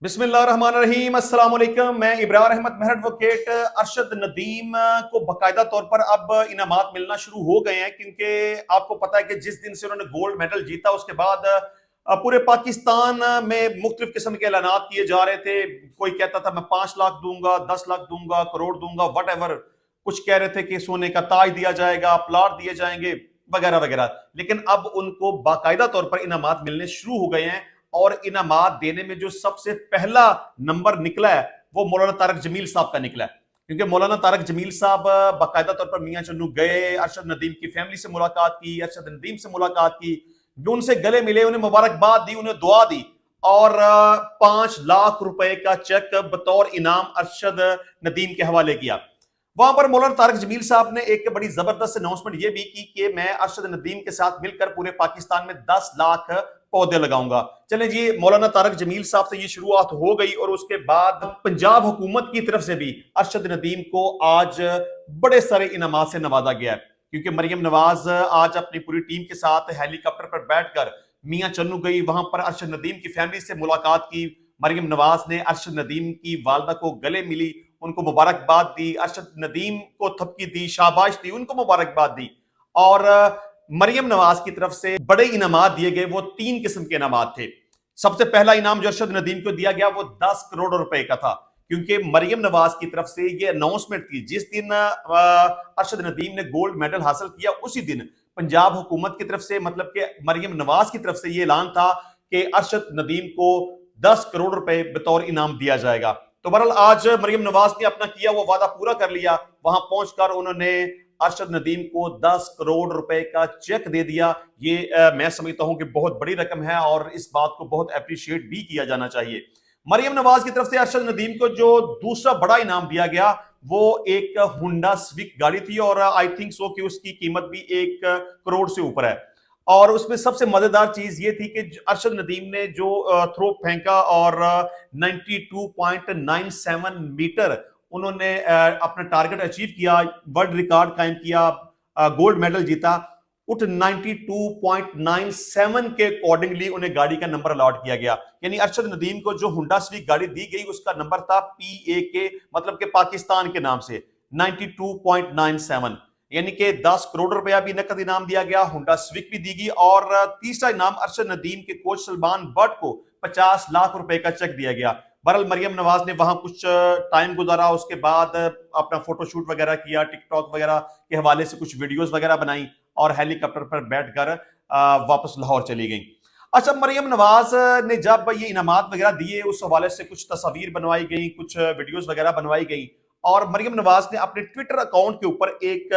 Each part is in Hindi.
बिस्मिल्लाहिर्रहमानिर्रहीम, अस्सलाम वालेकुम। मैं इब्रार अहमद मेहर एडवोकेट अरशद नदीम को बाकायदा तौर पर अब इनामात मिलना शुरू हो गए हैं, क्योंकि आपको पता है कि जिस दिन से उन्होंने गोल्ड मेडल जीता उसके बाद पूरे पाकिस्तान में मुख्तलिफ किस्म के ऐलानात किए जा रहे थे। कोई कहता था मैं 5 लाख दूंगा, 10 लाख दूंगा, करोड़ दूंगा, वट एवर। कुछ कह रहे थे कि सोने का ताज दिया जाएगा, प्लाट दिए जाएंगे, वगैरह वगैरह। लेकिन अब उनको बाकायदा तौर पर इनामात मिलने शुरू हो गए हैं, और इनामात देने में जो सबसे पहला नंबर निकला है वो मौलाना तारक जमील साहब का निकला है। क्योंकि मौलाना तारक जमील साहब बाकायदा तौर पर मियां चन्नू गए, अरशद नदीम की फैमिली से मुलाकात की, अरशद नदीम से मुलाकात की, जो उनसे गले मिले, उन्हें मुबारकबाद दी, उन्हें दुआ दी, और 5 लाख रुपए का चेक बतौर इनाम अरशद नदीम के हवाले किया। वहां पर मौलाना तारक जमील साहब ने एक बड़ी जबरदस्त अनाउंसमेंट यह भी की कि मैं अरशद नदीम के साथ मिलकर पूरे पाकिस्तान में 10 लाख पौधे लगाऊंगा। चलें जी, मौलाना तारक जमील साहब से ये शुरुआत हो गई, और उसके बाद पंजाब हुकूमत की तरफ से भी अरशद नदीम को आज बड़े सारे इनामात से नवाजा गया है। क्योंकि मरियम नवाज आज अपनी पूरी टीम के साथ हेलीकॉप्टर पर बैठकर मियां चन्नू गई, वहां पर अरशद नदीम की फैमिली से मुलाकात की। मरियम नवाज ने अरशद नदीम की वालदा को गले मिली, उनको मुबारकबाद दी, अरशद नदीम को थपकी दी, शाबाश दी, उनको मुबारकबाद दी। और मरियम नवाज की तरफ से बड़े इनामात दिए गए। वो 3 किस्म के इनामात थे। सबसे पहला इनाम जो अरशद नदीम को दिया गया वो 10 करोड़ रुपए का था, क्योंकि मरियम नवाज की तरफ से ये अनाउंसमेंट थी। जिस दिन अरशद नदीम ने गोल्ड मेडल हासिल किया उसी दिन पंजाब हुकूमत की तरफ से, मतलब कि मरियम नवाज की तरफ से ये ऐलान था कि अरशद नदीम को 10 करोड़ रुपए बतौर इनाम दिया जाएगा। तो बहरहाल आज मरियम नवाज ने अपना किया वो वादा पूरा कर लिया। वहां पहुंचकर उन्होंने अरशद नदीम को 10 करोड़ रुपए का चेक दे दिया। ये मैं समझता हूं कि बहुत बड़ी रकम है, और इस बात को बहुत अप्रिशिएट भी किया जाना चाहिए। मरियम नवाज की तरफ से अरशद नदीम को जो दूसरा बड़ा इनाम दिया गया वो एक हुंडा स्विक गाड़ी थी, और आई थिंक सो कि उसकी कीमत भी 1 करोड़ से ऊपर है। और उसमें सबसे मजेदार चीज ये थी कि अरशद नदीम ने जो थ्रो फेंका, और 92.97 मीटर उन्होंने अपना टारगेट अचीव किया, वर्ल्ड रिकॉर्ड कायम किया, गोल्ड मेडल जीता। उठ 92.97 के अकॉर्डिंगली उन्हें गाड़ी का नंबर अलॉट किया गया। यानी अरशद नदीम को जो हुंडा स्विक गाड़ी दी गई उसका नंबर था PAK, मतलब कि पाकिस्तान के नाम से 92.97। यानी कि 10 करोड़ रुपया भी नकद इनाम दिया गया, हुंडा स्विक भी दी गई, और तीसरा इनाम अरशद नदीम के कोच सलमान बट को 50 लाख रुपए का चेक दिया गया। बहरहाल मरियम नवाज ने वहां कुछ टाइम गुजारा, उसके बाद अपना फोटोशूट वगैरह किया, टिकटॉक वगैरह के हवाले से कुछ वीडियोस वगैरह बनाई, और हेलीकॉप्टर पर बैठकर वापस लाहौर चली गई। अच्छा, मरियम नवाज ने जब ये इनामात वगैरह दिए उस हवाले से कुछ तस्वीर बनवाई गई, कुछ वीडियोस वगैरह बनवाई गई, और मरियम नवाज ने अपने ट्विटर अकाउंट के ऊपर एक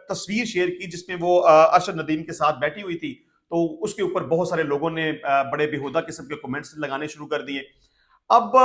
तस्वीर शेयर की जिसमें वो अरशद नदीम के साथ बैठी हुई थी। तो उसके ऊपर बहुत सारे लोगों ने बड़े बेहुदा किस्म के कमेंट्स लगाने शुरू कर दिए। अब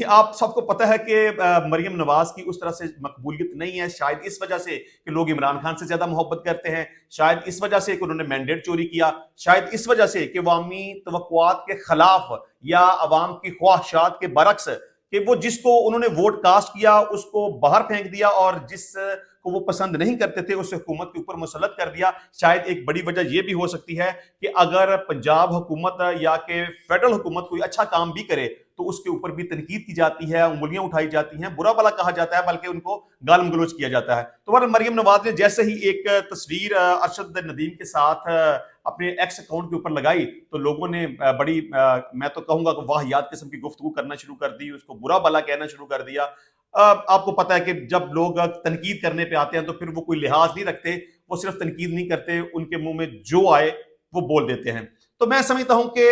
आप सबको पता है कि मरियम नवाज की उस तरह से मकबूलियत नहीं है, शायद इस वजह से कि लोग इमरान खान से ज्यादा मोहब्बत करते हैं, शायद इस वजह से कि उन्होंने मैंडेट चोरी किया, शायद इस वजह से कि अवामी तवक्कुआत के खिलाफ या अवाम की ख्वाहिशात के बरक्स कि वो जिसको उन्होंने वोट कास्ट किया उसको बाहर फेंक दिया, और जिस को वो पसंद नहीं करते थे उसे हुकूमत के ऊपर मुसल्लत कर दिया। शायद एक बड़ी वजह यह भी हो सकती है कि अगर पंजाब हुकूमत या कि फेडरल हुकूमत कोई अच्छा काम भी करे तो उसके ऊपर भी तनकीद की जाती है, उंगलियां उठाई जाती हैं, बुरा भला कहा जाता है, बल्कि उनको गालम गलोच किया जाता है। तो वह मरियम नवाज ने जैसे ही एक तस्वीर अरशद नदीम के साथ अपने एक्स अकाउंट के ऊपर लगाई तो लोगों ने बड़ी मैं तो कहूंगा कि वाहियात किस्म की गुफ्तगू करना शुरू कर दी, उसको बुरा भला कहना शुरू कर दिया। आपको पता है कि जब लोग तनकीद करने पे आते हैं तो फिर वो कोई लिहाज नहीं रखते, वो सिर्फ तनकीद नहीं करते, उनके मुंह में जो आए वो बोल देते हैं। तो मैं समझता हूं कि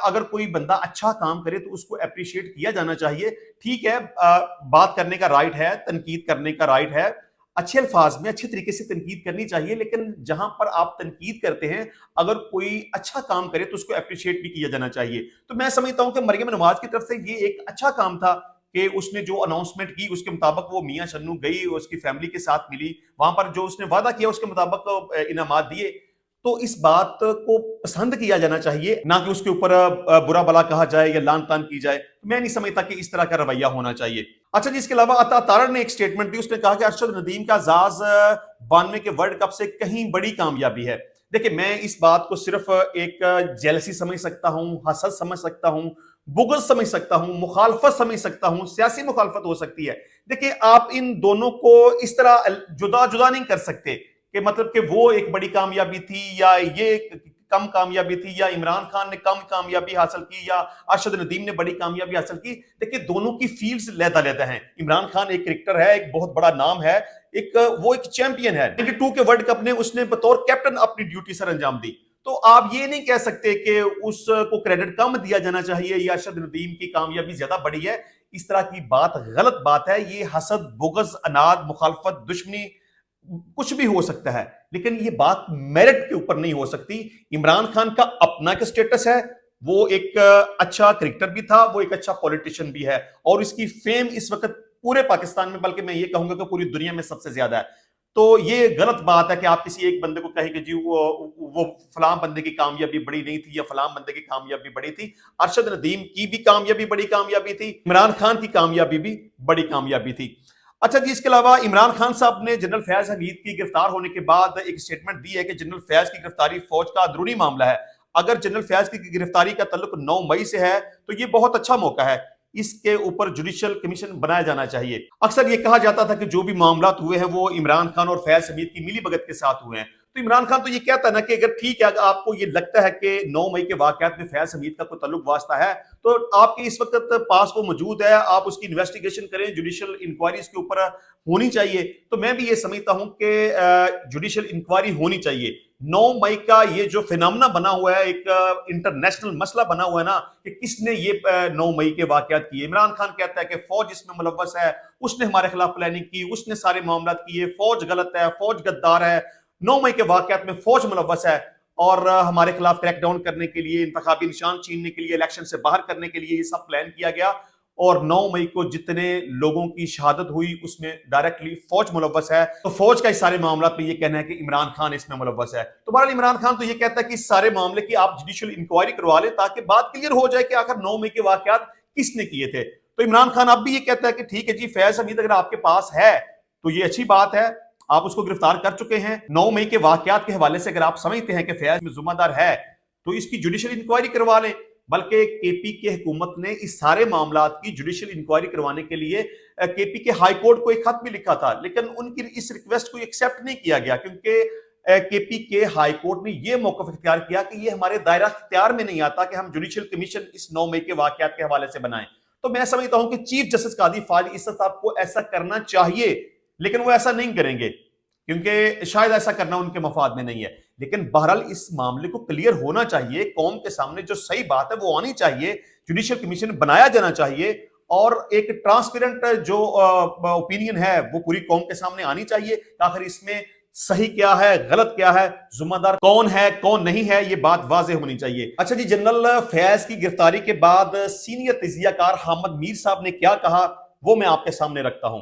अगर कोई बंदा अच्छा काम करे तो उसको अप्रिशिएट किया जाना चाहिए। ठीक है, बात करने का राइट है, तनकीद करने का राइट है, अच्छे अल्फाज में अच्छे तरीके से तनकीद करनी चाहिए, लेकिन जहां पर आप तनकीद करते हैं अगर कोई अच्छा काम करे तो उसको अप्रिशिएट भी किया जाना चाहिए। तो मैं समझता हूं कि मरियम नवाज की तरफ से ये एक अच्छा काम था कि उसने जो अनाउंसमेंट की उसके मुताबिक वो मियां चन्नू गई, उसकी फैमिली के साथ मिली, वहां पर जो उसने वादा किया उसके मुताबिक इनामात दिए। तो इस बात को पसंद किया जाना चाहिए, ना कि उसके ऊपर बुरा भला कहा जाए या लान तान की जाए। मैं नहीं समझता कि इस तरह का रवैया होना चाहिए। अच्छा जी, इसके अलावा अता तारड़ ने एक स्टेटमेंट दी, उसने कहा कि अरशद नदीम का एजाज 92 के वर्ल्ड कप से कहीं बड़ी कामयाबी है। देखिए, मैं इस बात को सिर्फ एक जेलसी समझ सकता हूं, हसद समझ सकता हूं, बुग़्ज़ समझ सकता हूं, मुखालफत समझ सकता हूं, सियासी मुखालफत हो सकती है। देखिए, आप इन दोनों को इस तरह जुदा जुदा नहीं कर सकते कि मतलब कि वो एक बड़ी कामयाबी थी या ये कम कामयाबी थी, या इमरान खान ने कम कामयाबी हासिल की या अरशद नदीम ने बड़ी कामयाबी हासिल की। देखिए, दोनों की फील्ड्स अलग-अलग हैं। इमरान खान एक क्रिकेटर है, एक बहुत बड़ा नाम है, वो एक चैंपियन है। 92 के वर्ल्ड कप ने उसने बतौर कैप्टन अपनी ड्यूटी सर अंजाम दी। तो आप ये नहीं कह सकते कि उसको क्रेडिट कम दिया जाना चाहिए या अरशद नदीम की कामयाबी ज्यादा बड़ी है। इस तरह की बात गलत बात है। ये हसद, बुग़्ज़, अनाद, मुखालफत, दुश्मनी कुछ भी हो सकता है, लेकिन ये बात मेरिट के ऊपर नहीं हो सकती। इमरान खान का अपना एक स्टेटस है, वो एक अच्छा क्रिकेटर भी था, वो एक अच्छा पॉलिटिशियन भी है, और इसकी फेम इस वक्त पूरे पाकिस्तान में, बल्कि मैं ये कहूंगा कि पूरी दुनिया में सबसे ज्यादा है। तो ये गलत बात है कि आप किसी एक बंदे को कहें कि जी वो फलां बंदे की कामयाबी बड़ी नहीं थी या फलां बंदे की कामयाबी बड़ी थी। अरशद नदीम की भी कामयाबी बड़ी कामयाबी थी, इमरान खान की कामयाबी भी बड़ी कामयाबी थी। अच्छा जी, इसके अलावा इमरान खान साहब ने जनरल फैज हमीद की गिरफ्तार होने के बाद एक स्टेटमेंट दी है कि जनरल फैज की गिरफ्तारी फौज का अंदरूनी मामला है। अगर जनरल फैज की गिरफ्तारी का तल्लुक 9 मई से है तो ये बहुत अच्छा मौका है, इसके ऊपर जुडिशियल कमीशन बनाया जाना चाहिए। अक्सर ये कहा जाता था कि जो भी मामला हुए हैं वो इमरान खान और फैज हमीद की मिली भगत के साथ हुए हैं। तो इमरान खान तो ये कहता है ना कि अगर ठीक है, अगर आपको ये लगता है कि 9 मई के वाकयात में फैज हमीद का कोई तल्लुक वास्ता है, तो आपके इस वक्त पास वो मौजूद है, आप उसकी इन्वेस्टिगेशन करें, जुडिशियल इंक्वायरी इसके ऊपर होनी चाहिए। तो मैं भी ये समझता हूं कि जुडिशियल इंक्वायरी होनी चाहिए। 9 मई का ये जो फिनोमेना बना हुआ है, एक इंटरनेशनल मसला बना हुआ है ना, कि किसने ये 9 मई के वाकयात किए। इमरान खान कहता है कि फौज इसमें मुलव्वस है, उसने हमारे खिलाफ प्लानिंग की, उसने सारे मामला किए, फौज गलत है, फौज गद्दार है, 9 मई के वाकयात में फौज मुलव्वस है, और हमारे खिलाफ क्रैकडाउन करने के लिए, इंतखाबी निशान छीनने के लिए, इलेक्शन से बाहर करने के लिए ये सब प्लान किया गया। और 9 मई को जितने लोगों की शहादत हुई उसमें डायरेक्टली फौज मुलव्वस है। तो फौज का इस सारे मामला पे ये कहना है कि इमरान खान इसमें मुलव्वस है। तो बहरहाल इमरान खान तो ये कहता है कि इस सारे मामले की आप जुडिशियल इंक्वायरी करवा लें ताकि बात क्लियर हो जाए कि आखिर 9 मई के वाकयात किसने किए थे। तो इमरान खान अब भी ये कहता है कि ठीक है जी, फैज हमीद अगर आपके पास है तो ये अच्छी बात है, आप उसको गिरफ्तार कर चुके हैं। 9 मई के वाकयात के हवाले से अगर आप समझते हैं कि फैज में जुम्मेदार है तो इसकी जुडिशियल इंक्वायरी करवा लें। बल्कि केपी के हुकूमत ने इस सारे मामला की जुडिशियल इंक्वायरी करवाने के लिए केपी के हाई कोर्ट को एक खत भी लिखा था, लेकिन उनकी इस रिक्वेस्ट को एक्सेप्ट नहीं किया गया, क्योंकि केपी के हाई कोर्ट ने यह मौकफ इख्तियार किया कि यह हमारे दायरा इख्तियार में नहीं आता कि हम जुडिशियल कमीशन इस 9 मई के वाकयात के हवाले से बनाएं। तो मैं समझता हूं कि चीफ जस्टिस कादी फाजिल इस्सत साहब को ऐसा करना चाहिए, लेकिन वो ऐसा नहीं करेंगे क्योंकि शायद ऐसा करना उनके मफाद में नहीं है। लेकिन बहरहाल इस मामले को क्लियर होना चाहिए, कौम के सामने जो सही बात है वो आनी चाहिए, जुडिशियल कमीशन बनाया जाना चाहिए, और एक ट्रांसपेरेंट जो ओपिनियन है वो पूरी कौम के सामने आनी चाहिए। आखिर इसमें सही क्या है, गलत क्या है, जिम्मेदार कौन है, कौन नहीं है, ये बात वाज़ेह होनी चाहिए। अच्छा जी, जनरल फैज की गिरफ्तारी के बाद सीनियर तजियाकार हामिद मीर साहब ने क्या कहा वो मैं आपके सामने रखता हूं।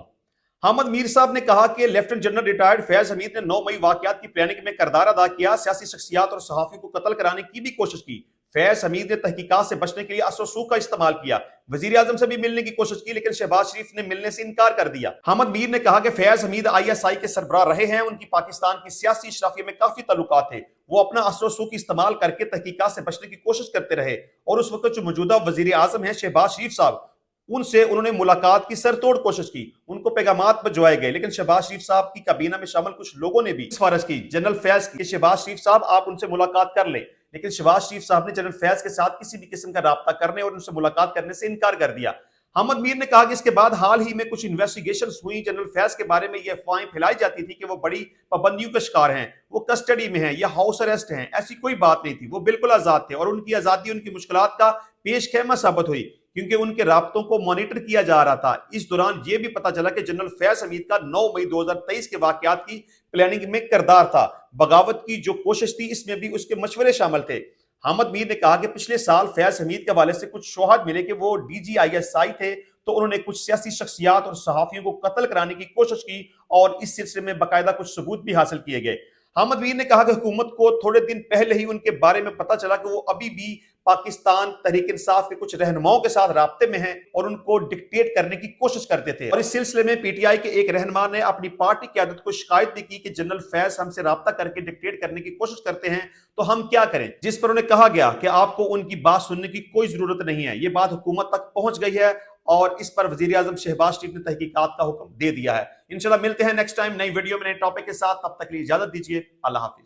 हामिद मीर साहब ने कहा कि lieutenant general retired Faiz Hamid ने 9 मई वाकयात की प्लानिंग में किरदार अदा किया, सियासी शख्सियात और सहाफी को कत्ल कराने की भी कोशिश की। फैज हमीद ने तहकीकात से बचने के लिए असर सूख का इस्तेमाल किया, वजीर आजम से भी मिलने की कोशिश की, लेकिन शहबाज शरीफ ने मिलने से इनकार कर दिया। हामिद मीर ने कहा कि फैज हमीद ISI के सरबराह रहे हैं, उनकी पाकिस्तान की सियासी शराफिया में काफी ताल्लुकात थे, वो अपना असर सूख इस्तेमाल करके तहकीकात से बचने की कोशिश करते रहे, और उस वक्त जो मौजूदा वजीर आजम है शहबाज शरीफ साहब, उनसे उन्होंने मुलाकात की सरतोड़ कोशिश की, उनको पैगामात भिजवाए गए, लेकिन शहबाज शरीफ साहब की काबीना में शामिल कुछ लोगों ने भी सिफारिश की जनरल फैज की, शहबाज शरीफ साहब आप उनसे मुलाकात कर लें, लेकिन शहबाज शरीफ साहब ने जनरल फैज के साथ किसी भी किस्म का राब्ता करने और उनसे मुलाकात करने से इनकार कर दिया। हामिद मीर ने कहा कि इसके बाद हाल ही में कुछ इन्वेस्टिगेशन हुई, जनरल फैज के बारे में ये अफवाहें फैलाई जाती थी कि वो बड़ी पाबंदियों का शिकार हैं, वो कस्टडी में हैं या हाउस अरेस्ट हैं। ऐसी कोई बात नहीं थी, वो बिल्कुल आजाद थे, और उनकी आजादी उनकी मुश्किलात का पेश खेमा साबित हुई, क्योंकि उनके राब्तों को मॉनिटर किया जा रहा था। इस दौरान यह भी पता चला कि जनरल फैज हमीद का 9 मई 2023 के वाकयात की प्लानिंग में किरदार था। बगावत की जो कोशिश थी इसमें भी उसके मशवरे शामिल थे। हामिद मीर ने कहा कि पिछले साल फैज हमीद के हवाले से कुछ शोहद मिले कि वो DGISI थे, तो उन्होंने कुछ सियासी शख्सियात और सहाफियों को कत्ल कराने की कोशिश की, और इस सिलसिले में बाकायदा कुछ सबूत भी हासिल किए गए। अहमद वीर ने कहा कि हुकूमत को थोड़े दिन पहले ही उनके बारे में पता चला कि वो अभी भी पाकिस्तान तहरीक इंसाफ के कुछ रहनुमाओं के साथ राब्ते में हैं और उनको डिक्टेट करने की कोशिश करते थे। और इस सिलसिले में पीटीआई के एक रहनुमा ने अपनी पार्टी क़यादत को शिकायत भी की कि जनरल फैज हमसे राब्ता करके डिक्टेट करने की कोशिश करते हैं, तो हम क्या करें। जिस पर उन्हें कहा गया कि आपको उनकी बात सुनने की कोई जरूरत नहीं है। ये बात हुकूमत तक पहुंच गई है और इस पर वजीर आजम शहबाज शरीफ ने तहकीकात का हुक्म दे दिया है। इंशाल्लाह मिलते हैं नेक्स्ट टाइम नई वीडियो में नए टॉपिक के साथ। तब तक के लिए इजाजत दीजिए। अल्लाह हाफिज।